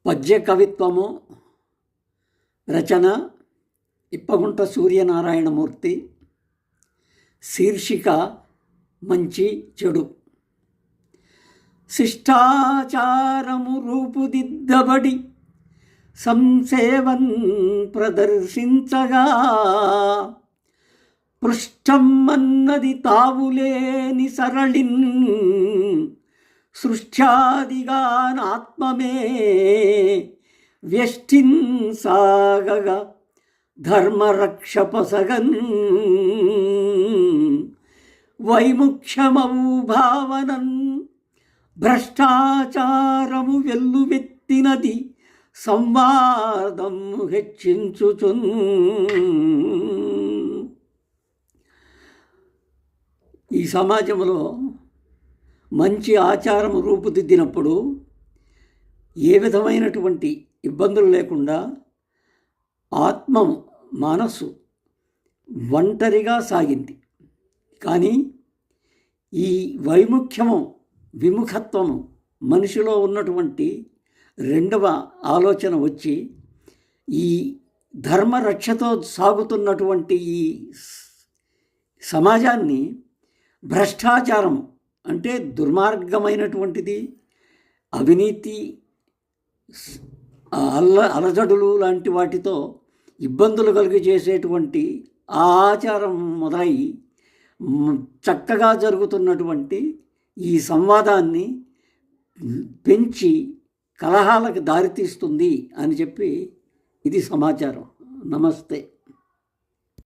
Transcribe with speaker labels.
Speaker 1: పద్య కవిత్వము రచన ఇప్పగుంట సూర్యనారాయణమూర్తి. శీర్షిక మంచి చెడు. శిష్టాచారము రూపుదిద్దబడి సంసేవన్ ప్రదర్శించగా పృష్టం అన్నది తావులేని సరళిన్ సృష్ట్యాదిగానాత్మమే వ్యష్టిన్ సాగగా ధర్మరక్షపసగన్ వైముఖ్యమవు భావనన్ భ్రష్టాచారము వెల్లువెత్తినది సంవాదం హెచ్చించుచున్. ఈ సమాజంలో మంచి ఆచారము రూపుదిద్దినప్పుడు ఏ విధమైనటువంటి ఇబ్బందులు లేకుండా మనసు ఒంటరిగా సాగింది. కానీ ఈ వైముఖ్యము విముఖత్వము మనిషిలో ఉన్నటువంటి రెండవ ఆలోచన వచ్చి ఈ ధర్మరక్షతో సాగుతున్నటువంటి ఈ సమాజాన్ని భ్రష్టాచారము అంటే దుర్మార్గమైనటువంటిది, అవినీతి, అలజడులు లాంటి వాటితో ఇబ్బందులు కలిగి చేసేటువంటి ఆ ఆచారం మొదలై చక్కగా జరుగుతున్నటువంటి ఈ సంవాదాన్ని పెంచి కలహాలకు దారితీస్తుంది అని చెప్పి ఇది సమాచారం. నమస్తే.